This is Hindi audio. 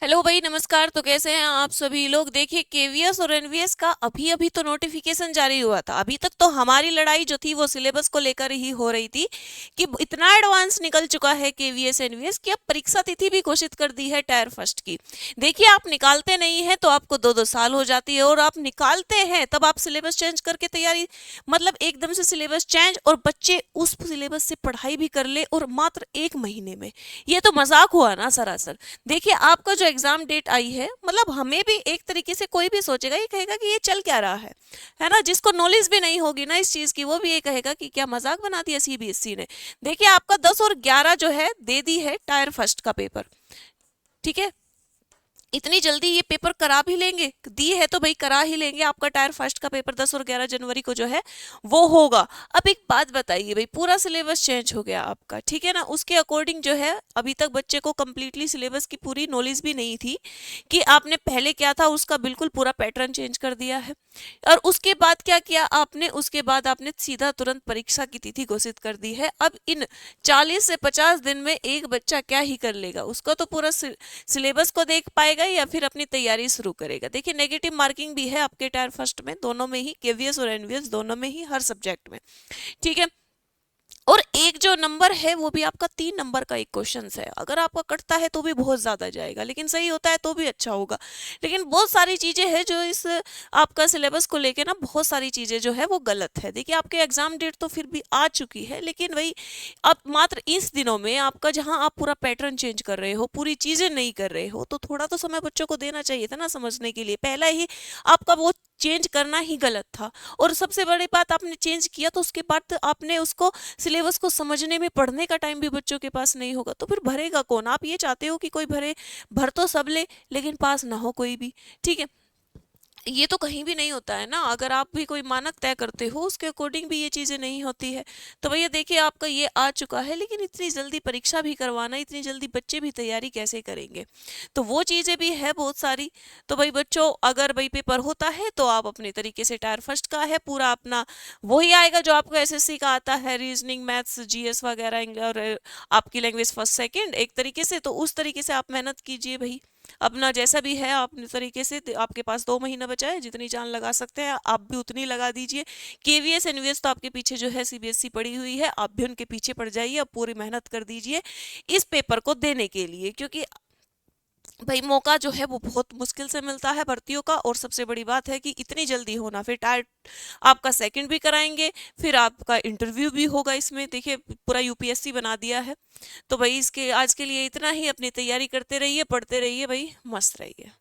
हेलो भाई, नमस्कार। तो कैसे हैं आप सभी लोग? देखिए, केवीएस और एनवीएस का अभी अभी तो नोटिफिकेशन जारी हुआ था। अभी तक तो हमारी लड़ाई जो थी वो सिलेबस को लेकर ही हो रही थी कि इतना एडवांस निकल चुका है केवीएस एनवीएस कि अब परीक्षा तिथि भी घोषित कर दी है टायर फर्स्ट की। देखिए, आप निकालते नहीं हैं तो आपको 2-2 साल हो जाती है, और आप निकालते हैं तब आप सिलेबस चेंज करके तैयारी, मतलब एकदम से सिलेबस चेंज, और बच्चे उस सिलेबस से पढ़ाई भी कर ले और मात्र 1 महीने में। ये तो मजाक हुआ ना सरासर। देखिए, आपका जो एग्जाम डेट आई है, मतलब हमें भी एक तरीके से कोई भी सोचेगा, ये कहेगा कि ये चल क्या रहा है ना। जिसको नॉलेज भी नहीं होगी ना इस चीज की, वो भी ये कहेगा कि क्या मजाक बना दिया सीबीएसई ने। देखिए, आपका 10 और 11 जो है दे दी है टायर फर्स्ट का पेपर। ठीक है, इतनी जल्दी ये पेपर करा भी लेंगे, दी है तो भाई करा ही लेंगे। आपका टायर फर्स्ट का पेपर 10 और 11 जनवरी को जो है वो होगा। अब एक बात बताइए भाई, पूरा सिलेबस चेंज हो गया आपका, ठीक है ना। उसके अकॉर्डिंग जो है अभी तक बच्चे को कंप्लीटली सिलेबस की पूरी नॉलेज भी नहीं थी कि आपने पहले क्या था, उसका बिल्कुल पूरा पैटर्न चेंज कर दिया है। और उसके बाद क्या किया आपने, उसके बाद आपने सीधा तुरंत परीक्षा की तिथि घोषित कर दी है। अब इन 40 से 50 दिन में एक बच्चा क्या ही कर लेगा, उसका तो पूरा सिलेबस को देख पाएगा या फिर अपनी तैयारी शुरू करेगा। देखिए, नेगेटिव मार्किंग भी है आपके टायर फर्स्ट में, दोनों में ही, केवीएस और एनवीएस दोनों में ही, हर सब्जेक्ट में। ठीक है। और एक जो नंबर है वो भी आपका 3 नंबर का एक क्वेश्चन है। अगर आपका कटता है तो भी बहुत ज्यादा जाएगा, लेकिन सही होता है तो भी अच्छा होगा। लेकिन बहुत सारी चीजें हैं जो इस आपका सिलेबस को लेके ना, बहुत सारी चीजें जो है वो गलत है। देखिए, आपके एग्जाम डेट तो फिर भी आ चुकी है, लेकिन वही अब मात्र इस दिनों में आपका, जहां आप पूरा पैटर्न चेंज कर रहे हो, पूरी चीजें नहीं कर रहे हो, तो थोड़ा तो समय बच्चों को देना चाहिए था ना समझने के लिए। पहला ही आपका वो चेंज करना ही गलत था। और सबसे बड़ी बात, आपने चेंज किया तो उसके बाद आपने उसको, सिलेबस को समझने में, पढ़ने का टाइम भी बच्चों के पास नहीं होगा, तो फिर भरेगा कौन? आप ये चाहते हो कि कोई भरे, भर तो सब ले, लेकिन पास ना हो कोई भी। ठीक है, ये तो कहीं भी नहीं होता है ना। अगर आप भी कोई मानक तय करते हो, उसके अकॉर्डिंग भी ये चीजें नहीं होती है। तो भैया देखिए, आपका ये आ चुका है, लेकिन इतनी जल्दी परीक्षा भी करवाना, इतनी जल्दी बच्चे भी तैयारी कैसे करेंगे? तो वो चीजें भी है बहुत सारी। तो भाई बच्चों, अगर भाई पेपर होता है तो आप अपने तरीके से, टायर फर्स्ट का है पूरा अपना, वही आएगा जो आपको एसएससी का आता है, रीजनिंग, मैथ्स, जीएस वगैरह, और आपकी लैंग्वेज फर्स्ट सेकंड, एक तरीके से। तो उस तरीके से आप मेहनत कीजिए भाई। अपना जैसा भी है अपने तरीके से, आपके पास 2 महीना बचा है, जितनी जान लगा सकते हैं आप भी उतनी लगा दीजिए। केवीएस एनवीएस तो आपके पीछे जो है सीबीएसई पड़ी हुई है, आप भी उनके पीछे पड़ जाइए, अब पूरी मेहनत कर दीजिए इस पेपर को देने के लिए। क्योंकि भाई मौका जो है वो बहुत मुश्किल से मिलता है भर्तियों का। और सबसे बड़ी बात है कि इतनी जल्दी होना, फिर टायर आपका सेकंड भी कराएंगे, फिर आपका इंटरव्यू भी होगा इसमें। देखिए, पूरा यूपीएससी बना दिया है। तो भाई इसके आज के लिए इतना ही। अपनी तैयारी करते रहिए, पढ़ते रहिए भाई, मस्त रहिए।